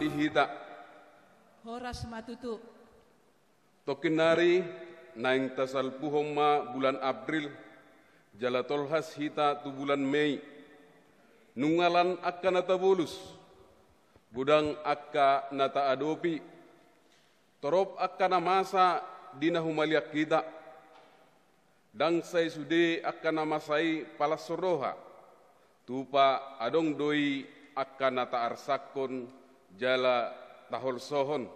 di hita. Horas matutu. Tokinari naing tasalpuhong ma bulan April, jalatolhas hita tu bulan Mei. Nungalan akka natabulus, budang akka nata adopi, torop akka namasa dina humaliak kita. Dang say sude akka namasay palasoroha, tupa adong doi akka nata arsakon jala tahol sohon.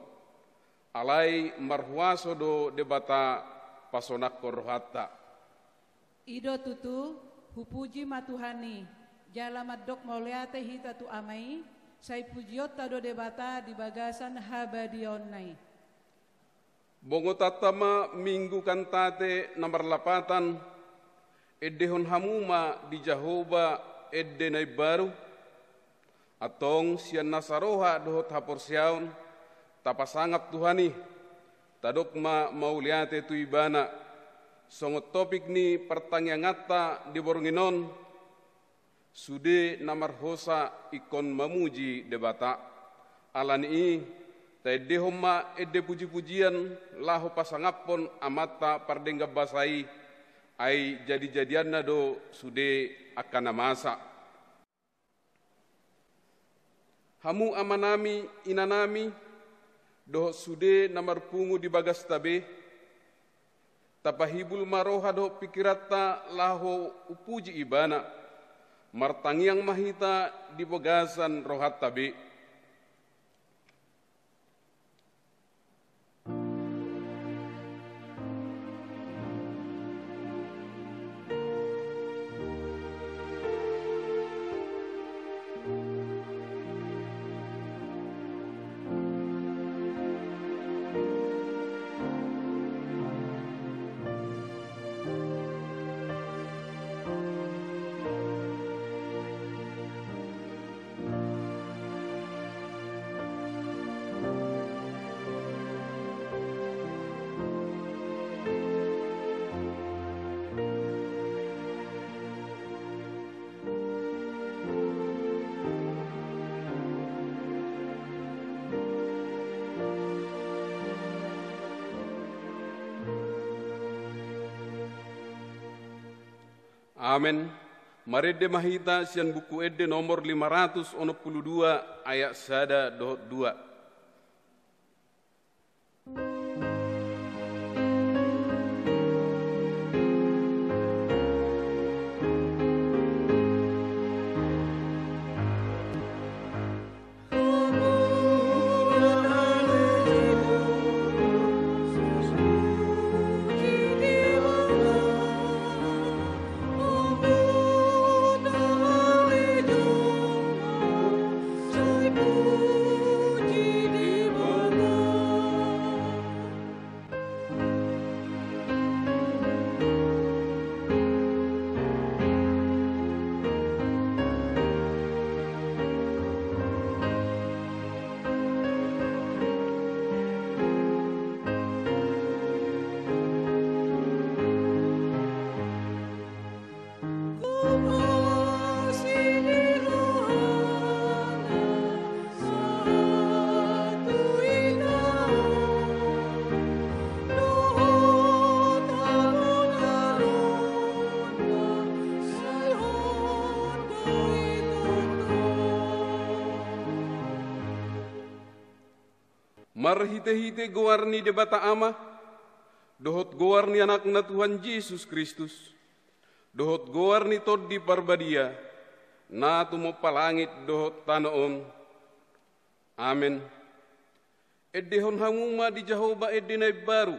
Alay marhuaso do debata pasonak korhata. Ido tutu hupuji matuhani jala madok mauleate hita tu amai say pujiot tado debata di bagasan habadionai. Bongo tatama minggu kantate nomor 8 edehon hamuma di Jahoba edde nai baru atong sian nasaroha dohot hapor siaon tapasangap Tuhani tadok mauliate tu ibana songot topik ni pertanyangata di boronginon sude namar hosa ikon mamuji debata alani tede homma edde puji-pujian lahu pasangapon amata pardengga basai ai jadi-jadianna do sude akan namasa hamu amanami inanami do sude namar pungu di bagas tabe tapahibul maroha do pikirata lahu upuji ibana martangiang mahita di bagasan rohat tabe. Amen. Marede mahita sian buku edde nomor 562 ayat sada dohot 2. Marhite-hite gowarni debata ama, dohot gowarni anakna Tuhan Yesus Kristus, dohot gowarni toddi parbadia, na tumo palangit dohot tanoon. Amen. Eddehon hanguma di Jahoba edde nai baru,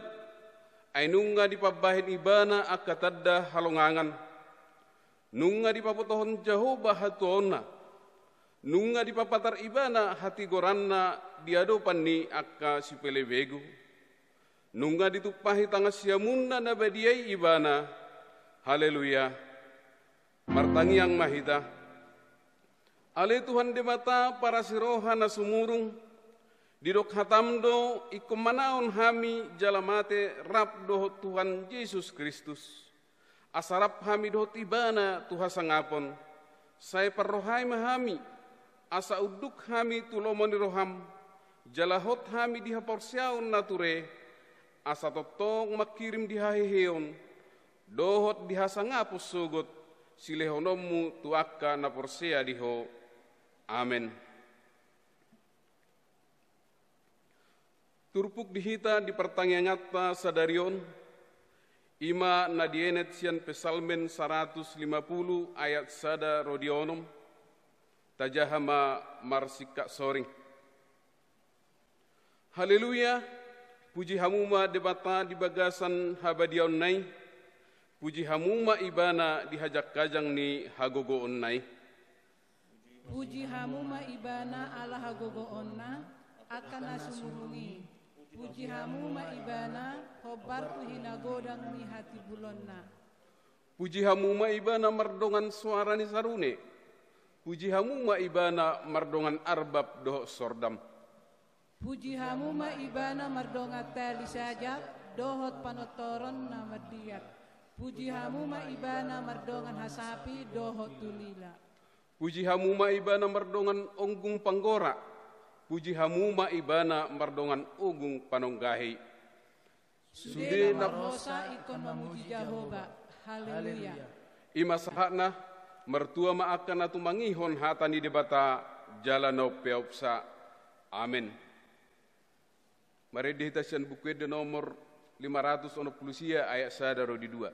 ainunga di pabahin ibana akatadda halongangan, nunga di papotohon Jahoba hatuonna, nunga di papatar ibana hati goranna diadopan ni akka sipelebegu, nunga ditupahi tangas siamunna nabadiai ibana, haleluya, martangiang mahita. Ale Tuhan debata para siroha na sumurung, didok hatamdo ikumanaon hami jalamate rap dohot Tuhan Yesus Kristus, asarap hami dohot ibana Tuha sangapon, saya perrohai mahami, asa uduk hami tulomoni roham, jalahot hami diha porsiaun nature, asa totong makirim diha heheon, dohot diha sangapus sugut, silehonomu tuaka na porsia diho. Amen. Turpuk dihita di pertanyaan nyata sadarion, ima nadienet sian pesalmen 150 ayat sada rodionom, tajahama marsika soring. Haleluya, puji hamuma debata di bagasan habadion nai, puji hamuma ibana di hajak kajang ni hagogoon nai. Puji hamuma ibana ala hagogoon na, akan nasumurungi. Puji hamuma ibana, hobar tu hinagodang ni hati bulonna. Puji hamuma ibana mardongan suara ni sarune. Puji hamuma ibana mardongan arbab doh sordam. Puji hamuma ibana mardongan tali sajak, dohot panotoron na madiat. Puji hamuma ibana mardongan hasapi, dohot tulila. Puji hamuma ibana mardongan onggung panggora. Puji hamuma ibana mardongan ugung panonggahi. Sude marhosa ikon memuji Jehovah. Haleluya. Ima sahakna mertua maakan atu mangihon hatani debata jalano peopsa. Amin. Mari dihitasian buku ede nomor 560 ayat sadaro di 2.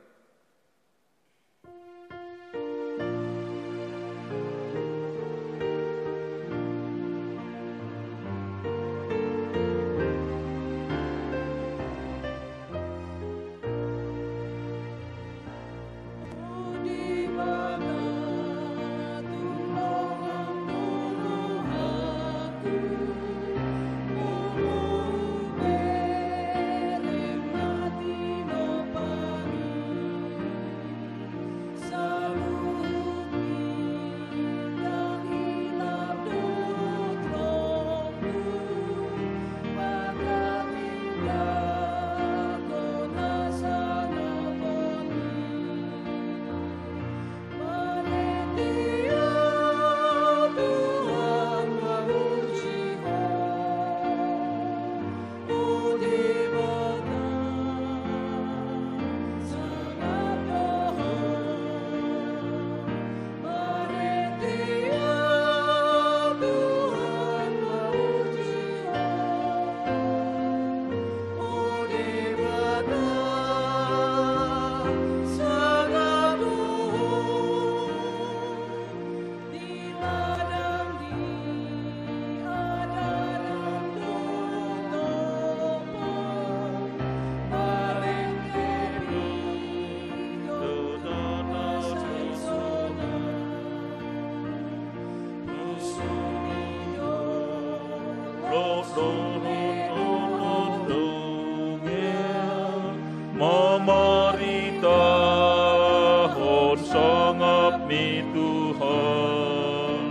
Memerintahon sangap ni Tuhan,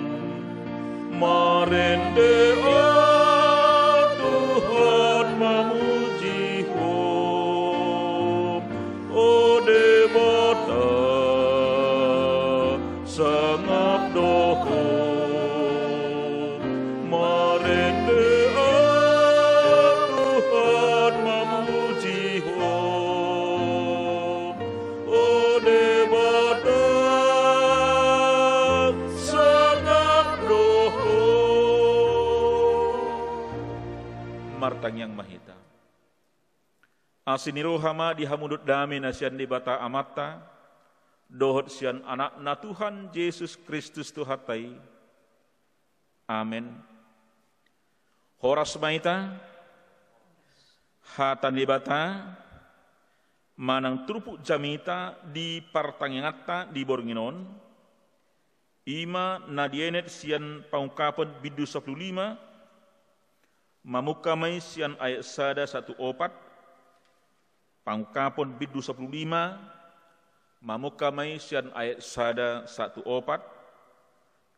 marendea Tuhan memuji hom, o debata sangap dohom, marendea Tuhan memuji hom, o debata sangap dohom. Martang yang mahita asinirohama dihamudut dami nasian debata amata dohot sian anak na Tuhan Yesus Kristus Tuhatai. Amin. Horas maita hatan debata manang trupuk jamita di partangingata di Bornginon ima nadienet sian pangkapan bidu 15 mamukamai sian ayat sada 14 pangkapan bidu 15 mamukamai sian ayat sada 14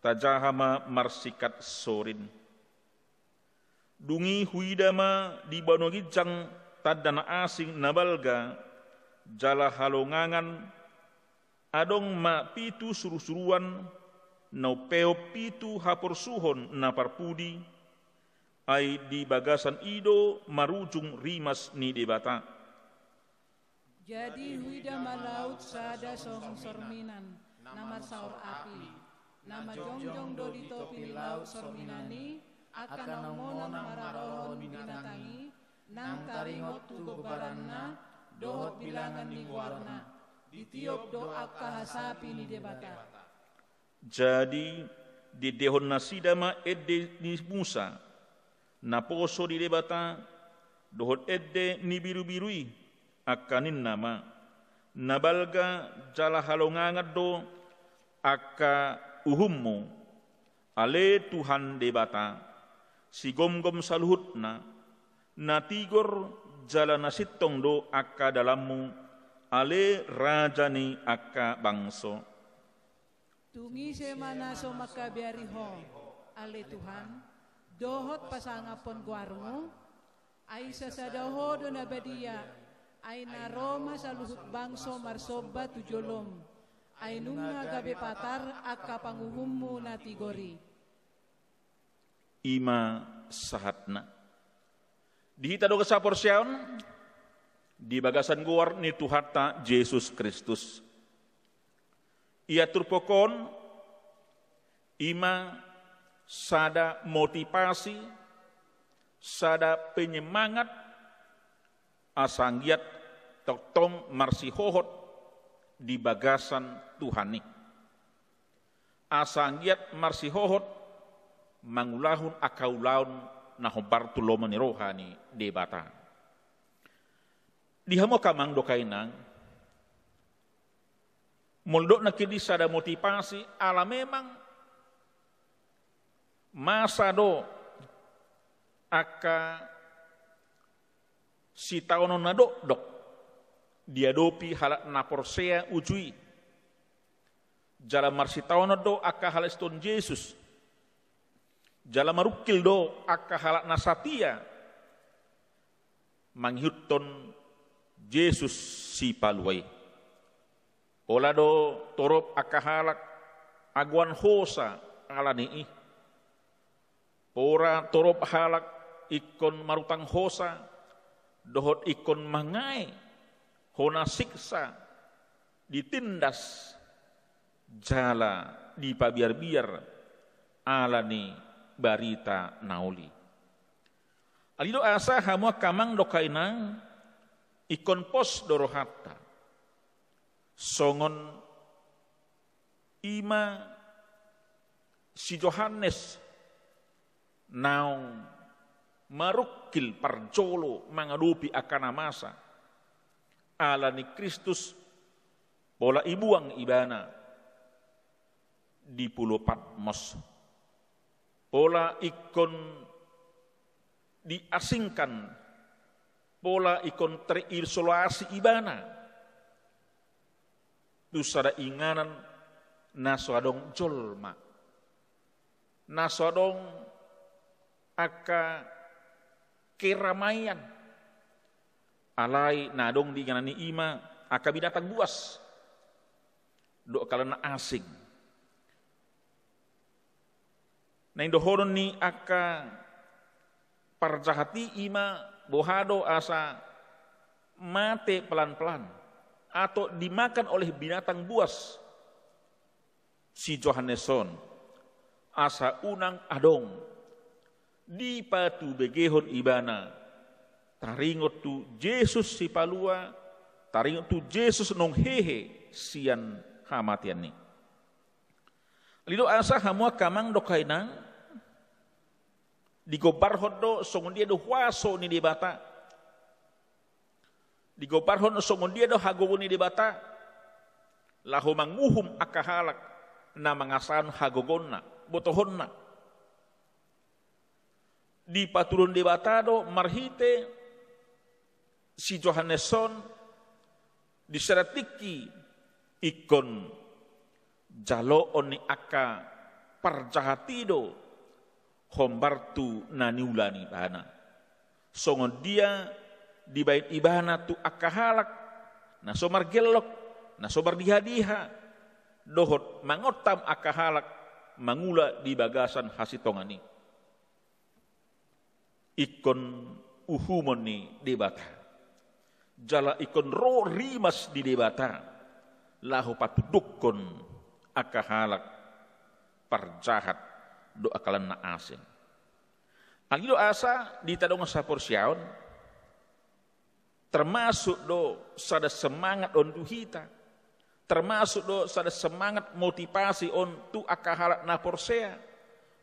tajahama marsikat sorin dungi huidama di banogijang tadana asing nabalga jala halongangan adong ma pitu surusuruan nau peo pitu hapor suhon na parpudi ai di bagasan ido marujung rimas ni debata. Jadi huida malaut sada song sorminan, nama saur api. Nama jongjong do di topi laut sorminani, akan namonon mararohon binatangi, nang taringot tu bebaranna, dohot bilangan ni warna, ditiup do akka hasapi ni debata. Jadi di dehon nasidama edde ni Musa, na poso di debata, dohot edde ni biru-birui, akanin nama, nabalga jala halongangat do, akka uhummu, ale Tuhan debata, si gom-gom saluhutna, natigor jala nasitong do akka dalammu, ale rajani akka bangso. Tungi semana so makabiari ho, ale Tuhan, dohot pasangapon guarmu, ay sasadaho do na badia, ay naroma sa luhut bangso marsoba tujolom, ay nunga gabi patar akka panguhummu na tigori. Ima sahatna. Dihita do kasaporsyaon, di bagasan guar ni Tuhata Yesus Kristus. Ia turpokon, ima sada motivasi, sada penyemangat, asanggiat toktong marsihohot di bagasan Tuhani. Asanggiat marsihohot mangulahun akaulaun nahobar tulomani rohani debata. Dihamo kamang dokainang, muldok na kini sada motivasi ala memang masa do aka si taonon na dok diadopi halak naporsea ujui jala marsi taonon do aka haleston Yesus jala marukil do aka halak nasatia manghiuton Yesus si paluai. Ola do torop akahalak aguan hosa ala nii. Pora torop halak ikon marutang hosa, dohot ikon mangai, hona siksa, ditindas, jala dipabiar-biar ala ni barita nauli. Alido asa hamua kamang dokainang ikon pos dorohata. Songon ima si Johannes naung marukil parjolo mangadupi akana masa ala ni Kristus bola ibuang ibana di Pulau Patmos pola ikon diasingkan pola ikon terisolasi ibana tu sada inganan nasoadong jolma nasoadong aka keramaian alai nadong di ganani ima aka binatang buas do kalana asing na indohoron ni aka parjahati ima bohado asa mate pelan-pelan atau dimakan oleh binatang buas si Johanneson asa unang adong di patu begehon ibana taringot tu Yesus si palua taringot tu Yesus nong hehe sian hamatian ni lido asa hamua kamang dokainang digobar hodo songon dia do huaso ni debata digoparhon songon dia do hagogoni debata lahu manguhum akahalak na mangasan hagogonna botohonna di paturun debata do marhite si Johanneson diseratiki ikon jalo oni aka parjahatido hombartu naniulani bahana songon dia di bait ibana tu akahalak na somar gelok na somar diha-diha dohot mangotam akahalak mangula di bagasan hasitongani ikon uhumon ni debata. Jala ikon ro rimas di debata. Lahu patudukon akahalak parjahat do akalan na asing. Agido asa ditadong sa porsyaon, termasuk do sada semangat on duhita, termasuk do sada semangat motivasi on tu akahalak na porsea,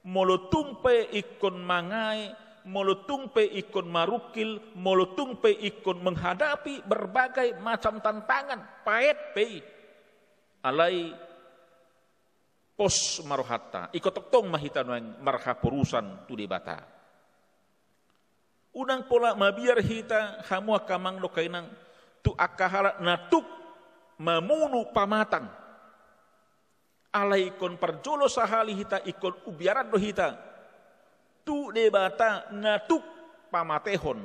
molotumpe ikon mangai, molotumpe ikon marukil, molotumpe ikon menghadapi berbagai macam tantangan, paet pei, alai pos marohata, ikotoktong mahitan yang marhapurusan tu debata. Unang pola mabiar hita hamua kamang do kainang tu akahala natuk mamunu pamatang. Alai ikon perjolo sahali hita ikon ubiaran do hita. Tu debata natuk pamatehon.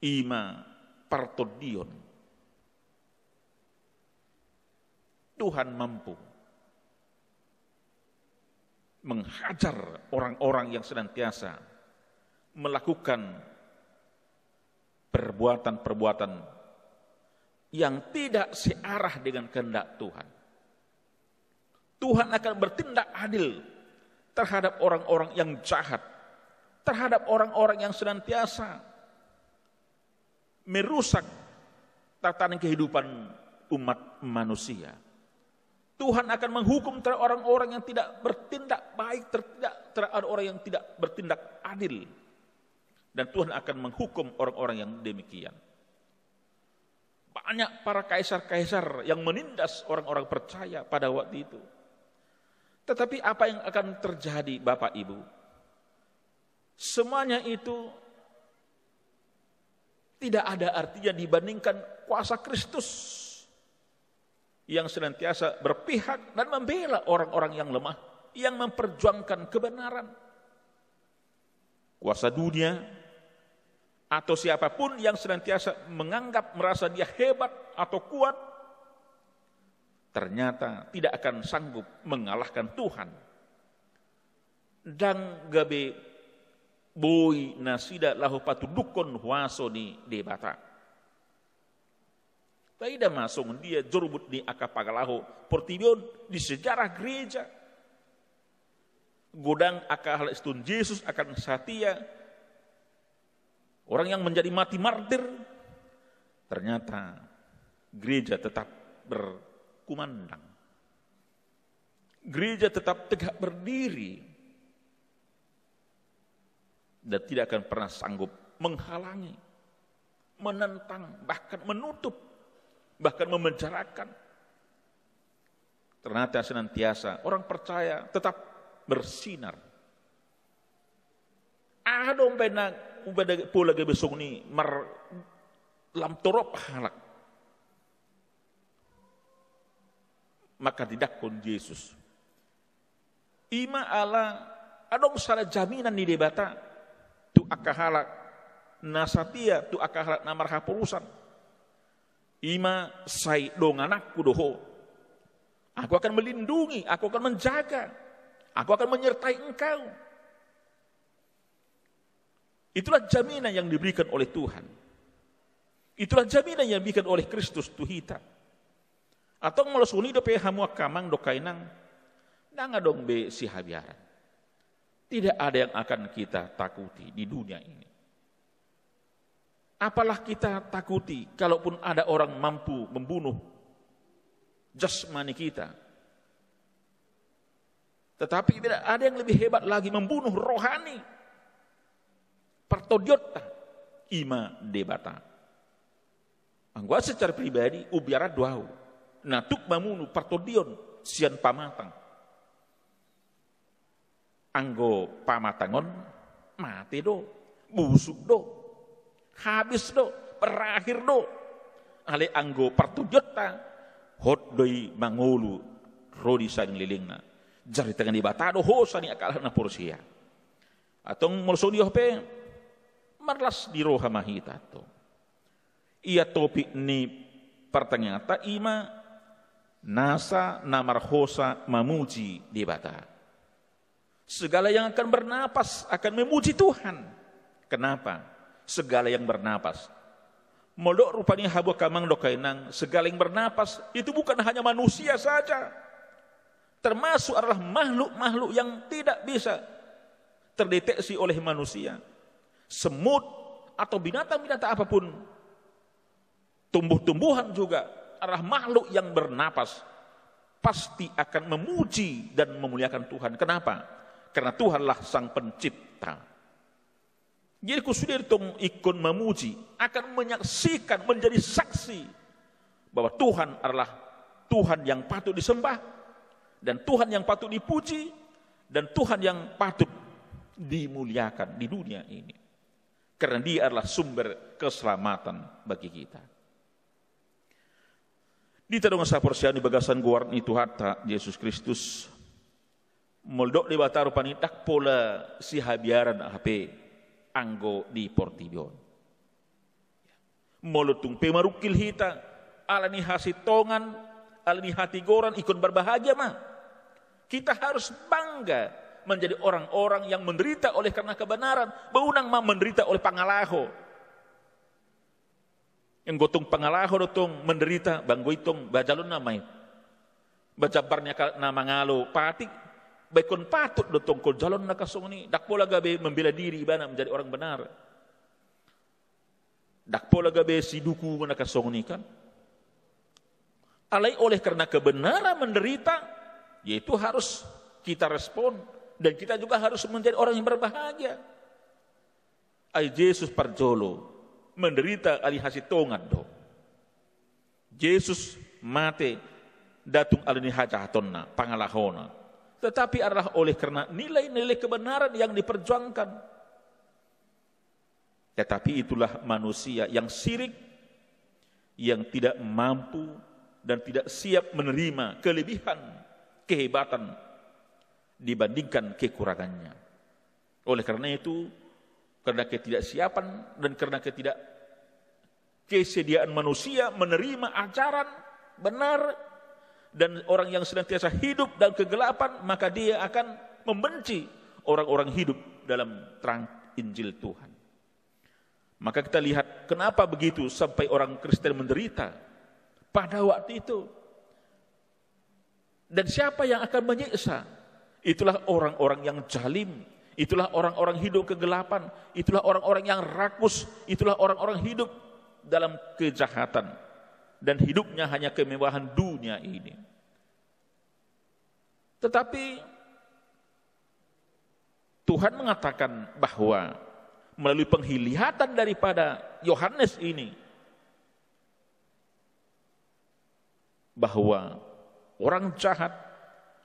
Ima partodion. Tuhan mampu menghajar orang-orang yang senantiasa melakukan perbuatan-perbuatan yang tidak searah dengan kehendak Tuhan. Tuhan akan bertindak adil terhadap orang-orang yang jahat, terhadap orang-orang yang senantiasa merusak tatanan kehidupan umat manusia. Tuhan akan menghukum terhadap orang-orang yang tidak bertindak baik, terhadap orang yang tidak bertindak adil. Dan Tuhan akan menghukum orang-orang yang demikian. Banyak para kaisar-kaisar yang menindas orang-orang percaya pada waktu itu. Tetapi apa yang akan terjadi Bapak Ibu? Semuanya itu tidak ada artinya dibandingkan kuasa Kristus yang senantiasa berpihak dan membela orang-orang yang lemah, yang memperjuangkan kebenaran. Kuasa dunia atau siapapun yang senantiasa menganggap merasa dia hebat atau kuat, ternyata tidak akan sanggup mengalahkan Tuhan. Dan gabe boy nasida lahu patudukon huaso ni debata. Tidak masuk dia jorubut di akapagalaho portibion di sejarah gereja. Godang akal istun Yesus akan satia. Orang yang menjadi mati martir, ternyata gereja tetap berkumandang. Gereja tetap tegak berdiri. Dan tidak akan pernah sanggup menghalangi, menentang, bahkan menutup, bahkan memenjarakan. Ternyata senantiasa orang percaya tetap bersinar. Adong benak ubada pola ge besok ni mar lam torop halak. Maka tidak kon Yesus. Ima ala adong sara jaminan di debata tu akahalak nasatia tu akahalak namarha purusan. Ima sai dong anakku doho. Aku akan melindungi, aku akan menjaga, aku akan menyertai engkau. Itulah jaminan yang diberikan oleh Tuhan. Itulah jaminan yang diberikan oleh Kristus Tuhita. Atau melusuni do pe hamua kamang do kainang nanga dong be si habiaran. Tidak ada yang akan kita takuti di dunia ini. Apalah kita takuti kalaupun ada orang mampu membunuh jasmani kita. Tetapi tidak ada yang lebih hebat lagi membunuh rohani. Partodiota ima debata. Anggo secara pribadi ubiara duau. Natuk mamunu partodion sian pamatang. Anggo pamatangon mati do, busuk do, habis do, berakhir do. Ale anggo partodiota hot doi mangolu rodi sang lilingna. Jari tangan debata do hosani akalah na porsia. Atong molsoni hope marlas di roha mahita to. Ia topik ni pertanyaan ima nasa namarhosa mamuji debata. Segala yang akan bernapas akan memuji Tuhan. Kenapa? Segala yang bernapas. Modok rupanya habu kamang dokainang, segala yang bernapas itu bukan hanya manusia saja. Termasuk adalah makhluk-makhluk yang tidak bisa terdeteksi oleh manusia. Semut atau binatang-binatang apapun. Tumbuh-tumbuhan juga adalah makhluk yang bernapas. Pasti akan memuji dan memuliakan Tuhan. Kenapa? Karena Tuhanlah sang pencipta. Jadi kusudir tong ikon memuji, akan menyaksikan, menjadi saksi bahwa Tuhan adalah Tuhan yang patut disembah, dan Tuhan yang patut dipuji, dan Tuhan yang patut dimuliakan di dunia ini. Karena Dia adalah sumber keselamatan bagi kita. Di tadong sa porsian di bagasan guard ni Tuhata Yesus Kristus moldok di bataru panitak pola si habiaran HP anggo di portibion. Molutung pemarukil hita alani hasitongan alani hati goran ikon berbahagia mah. Kita harus bangga menjadi orang-orang yang menderita oleh karena kebenaran, beunang mah menderita oleh pangalaho. Yang gotong pangalaho dotong menderita banggo itong bajalon namay. Bajabarnya nama ngalo patik baikon patut dotong ko jalon na kasong ni dakpola gabe membela diri ibana menjadi orang benar. Dakpola gabe si duku na kasong ni kan. Alai oleh karena kebenaran menderita, yaitu harus kita respon dan kita juga harus menjadi orang yang berbahagia. Ay Yesus parjolo menderita ali hasitongan do. Yesus mate datung alini hajatonna pangalahona. Tetapi adalah oleh karena nilai-nilai kebenaran yang diperjuangkan. Tetapi itulah manusia yang sirik, yang tidak mampu dan tidak siap menerima kelebihan, kehebatan dibandingkan kekurangannya. Oleh karena itu, karena ketidaksiapan dan karena kesediaan manusia menerima ajaran benar dan orang yang senantiasa hidup dalam kegelapan, maka dia akan membenci orang-orang hidup dalam terang Injil Tuhan. Maka kita lihat kenapa begitu sampai orang Kristen menderita pada waktu itu. Dan siapa yang akan menyiksa? Itulah orang-orang yang zalim, itulah orang-orang hidup kegelapan, itulah orang-orang yang rakus, itulah orang-orang hidup dalam kejahatan dan hidupnya hanya kemewahan dunia ini. Tetapi Tuhan mengatakan bahwa melalui penglihatan daripada Yohanes ini bahwa orang jahat,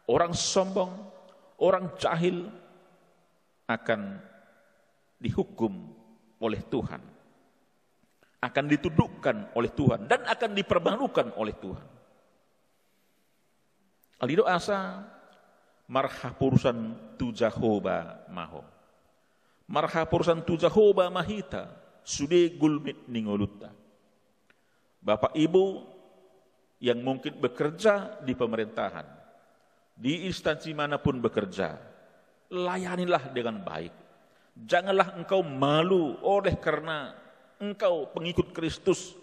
orang sombong, orang jahil akan dihukum oleh Tuhan, akan ditundukkan oleh Tuhan dan akan dipermalukan oleh Tuhan. Alido asa marhapurusan tu Jehovah maho. Marhapurusan tu Jehovah mahita sude gulmit ningolutta. Bapak Ibu yang mungkin bekerja di pemerintahan, di instansi manapun bekerja, layanilah dengan baik. Janganlah engkau malu oleh karena engkau pengikut Kristus,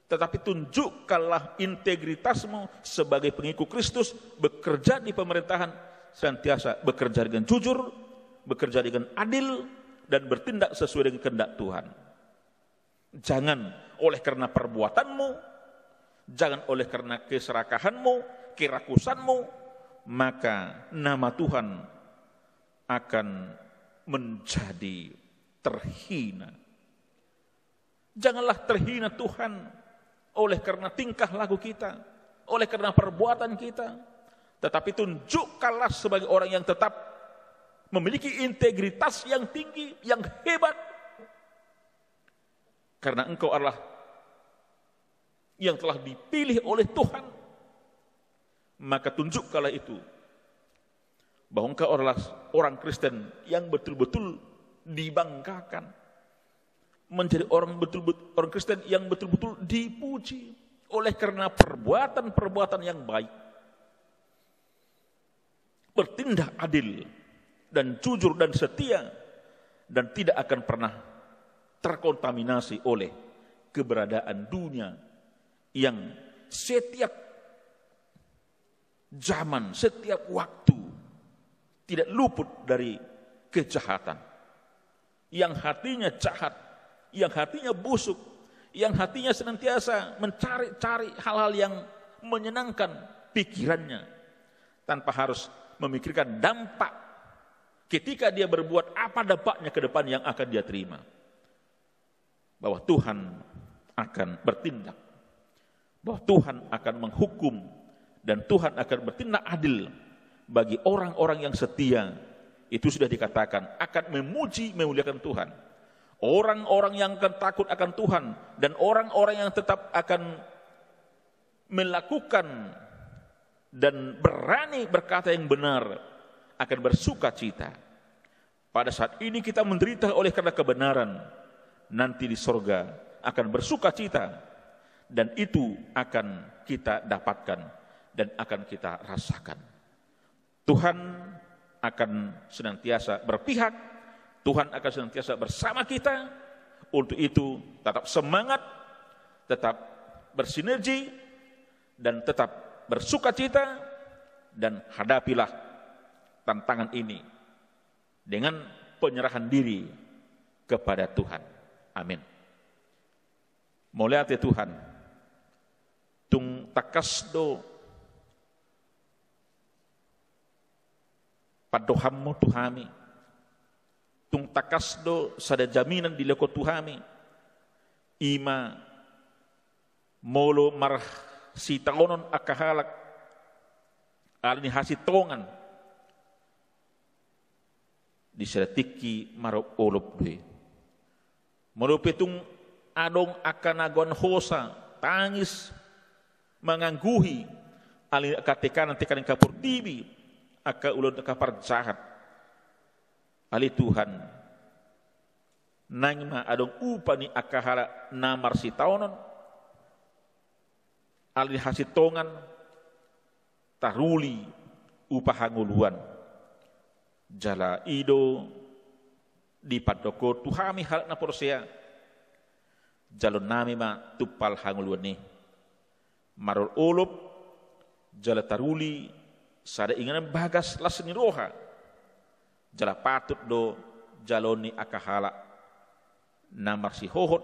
tetapi tunjukkanlah integritasmu sebagai pengikut Kristus. Bekerja di pemerintahan senantiasa bekerja dengan jujur, bekerja dengan adil, dan bertindak sesuai dengan kehendak Tuhan. Jangan oleh karena perbuatanmu, jangan oleh karena keserakahanmu, kerakusanmu, maka nama Tuhan akan menjadi terhina. Janganlah terhina Tuhan oleh karena tingkah laku kita, oleh karena perbuatan kita, tetapi tunjukkanlah sebagai orang yang tetap memiliki integritas yang tinggi, yang hebat. Karena engkau adalah yang telah dipilih oleh Tuhan, maka tunjukkanlah itu bahwa engkau adalah orang Kristen yang betul-betul dibanggakan, menjadi orang Kristen yang betul-betul dipuji oleh karena perbuatan-perbuatan yang baik, bertindak adil dan jujur dan setia, dan tidak akan pernah terkontaminasi oleh keberadaan dunia yang setiap zaman, setiap waktu tidak luput dari kejahatan. Yang hatinya jahat, yang hatinya busuk, yang hatinya senantiasa mencari-cari hal-hal yang menyenangkan pikirannya tanpa harus memikirkan dampak ketika dia berbuat apa dampaknya ke depan yang akan dia terima. Bahwa Tuhan akan bertindak, bahwa Tuhan akan menghukum, dan Tuhan akan bertindak adil bagi orang-orang yang setia. Itu sudah dikatakan akan memuji memuliakan Tuhan. Orang-orang yang akan takut akan Tuhan dan orang-orang yang tetap akan melakukan dan berani berkata yang benar akan bersuka cita. Pada saat ini kita menderita oleh karena kebenaran, nanti di sorga akan bersuka cita, dan itu akan kita dapatkan dan akan kita rasakan. Tuhan akan senantiasa berpihak, Tuhan akan senantiasa bersama kita. Untuk itu tetap semangat, tetap bersinergi, dan tetap bersuka cita, dan hadapilah tantangan ini dengan penyerahan diri kepada Tuhan. Amin. Mulia Tuhan, tung takasdo padohammu Tuhami, tung takasdo sada jaminan di leko Tuhami, ima molo marah si taonon akahalak alini hasitongan di seratiki marok olop due. Molo petung adong akan agon hosa tangis mengangguhi alini katekanan tekanan kapur tibi aka ulun kapar jahat ali Tuhan nangma adong upani akahara namar si taonon ali hasitongan taruli upahanguluan jala ido di padoko Tuhami hal na porsea jalon nami ma tupal hanguluan ni marol olop jala taruli sada inganan bagas lasni roha jala patut do jaloni akahala namar si hohot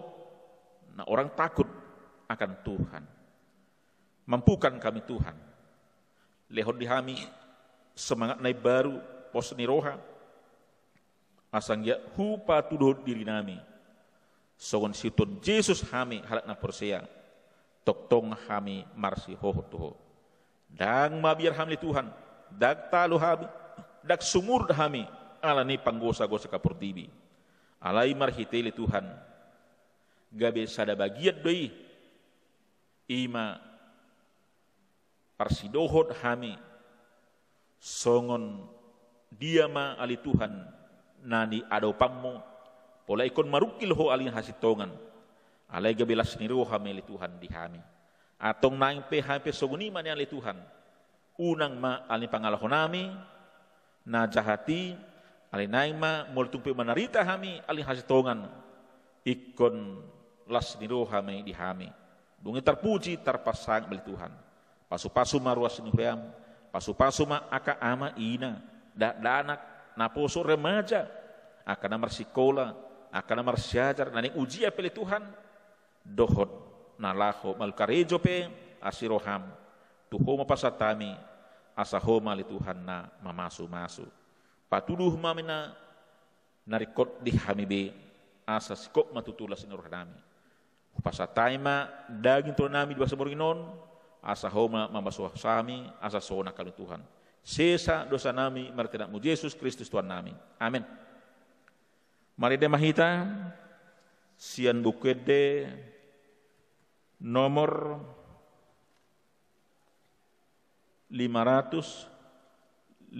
na orang takut akan Tuhan. Mampukan kami Tuhan lehon dihami semangat naik baru pos ni roha asang ya hupa tuduh diri nami sogon siton Yesus hami halak na porsea toktong hami marsi hohot tuho dang mabiar hamli Tuhan dag talu hami dag sumur hami alani panggosa-gosa kapurtibi alai marhiteli Tuhan gabe sada bagiat doi ima parsidohot hami songon diama ali Tuhan nani ado pammo pola ikon marukil ho alin hasitongan alai gabe lasniru hami ali Tuhan di hami atong naing PHP soguniman yang li Tuhan unang ma alin pangalahonami na jahati alin naing ma multumpe manarita hami alin hasitongan ikon lasniru hami di hami dungi terpuji terpasang beli Tuhan pasu-pasu maruas nihuam pasu-pasu ma aka ama ina danak naposo remaja aka namar sikola aka namar syajar naning ujian beli Tuhan dohot nalaho malkarejo pe asiroham tuhoma pasatami asahoma li Tuhan na mamasu-masu patuduh mamina narikot di hamibe asa sikok matutulas inurohanami pasataima daging nami di basa borinon asahoma mambasuh sami asa sona kali Tuhan sesa dosa nami martinamu Yesus Kristus Tuhan nami amin. Mari demahita sian bukede nomor 555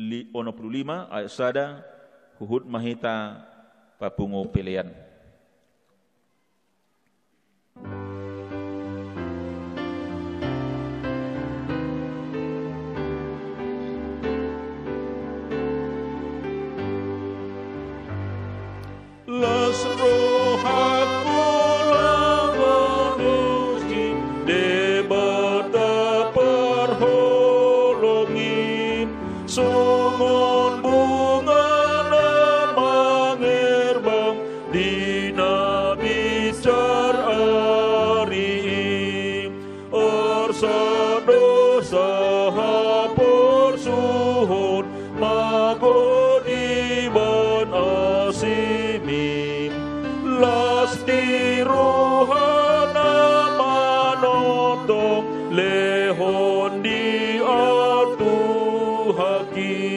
ayat sada huhud mahita papungo pilihan. Las roha dina bicar ari orsa dosa hapur suhun magodi ban asimi lasti rohana manotong lehon di atu haki.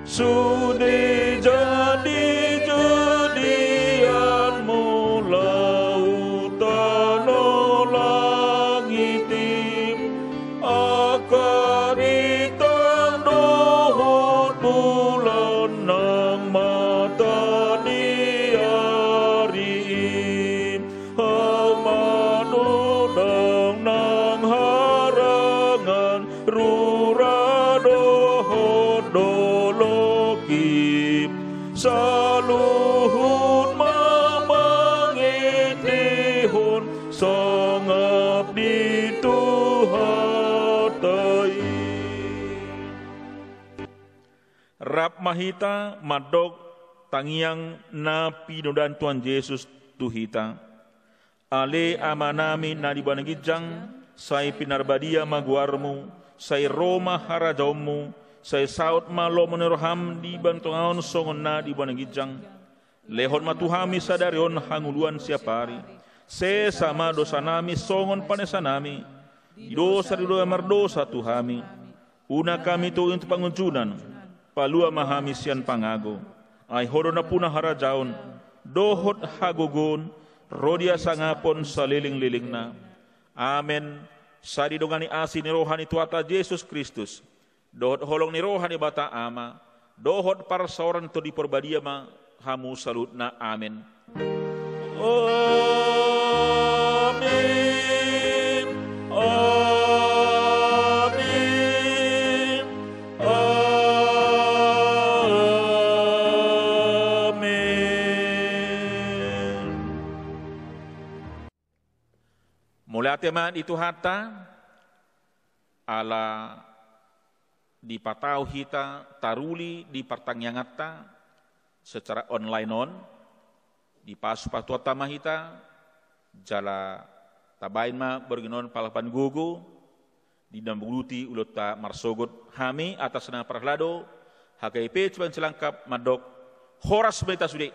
Sudi jadi jadianmu lautan langitim akari dohot bulan nang mata diari hamanudang nang harangan rura dohot saluhun mamangitihun sangap di tuhatai Rap mahita madok tangiang napi nodan Tuhan Yesus tuhita ale amanami na dibanagijang say pinarbadia maguarmu say Roma harajaumu say saut malo meneroham di bantungaon songon na di banagijang lehon matuhami sadarion hanguluan siapari se sama dosa nami songon panesa nami dosa di doa merdosa tuhami una kami tu untuk pangunjunan palua mahami sian pangago ay hodona puna harajaon dohot hagogon rodia sangapon saliling-liling na amen sadi dongani asi ni rohani tuata Yesus Kristus dohot holong ni rohani bata ama dohot parsoran to di perbadia ma hamu salut na amin amin amin amin mulai teman itu hatta ala di patau hita taruli di pertanyaangata secara online on di pasu-patu atama hita jala tabain ma bergenon palapan gugu di dambuluti ulota marsogot hami atas na parlado HKIP cuman selangkap madok horas berita sude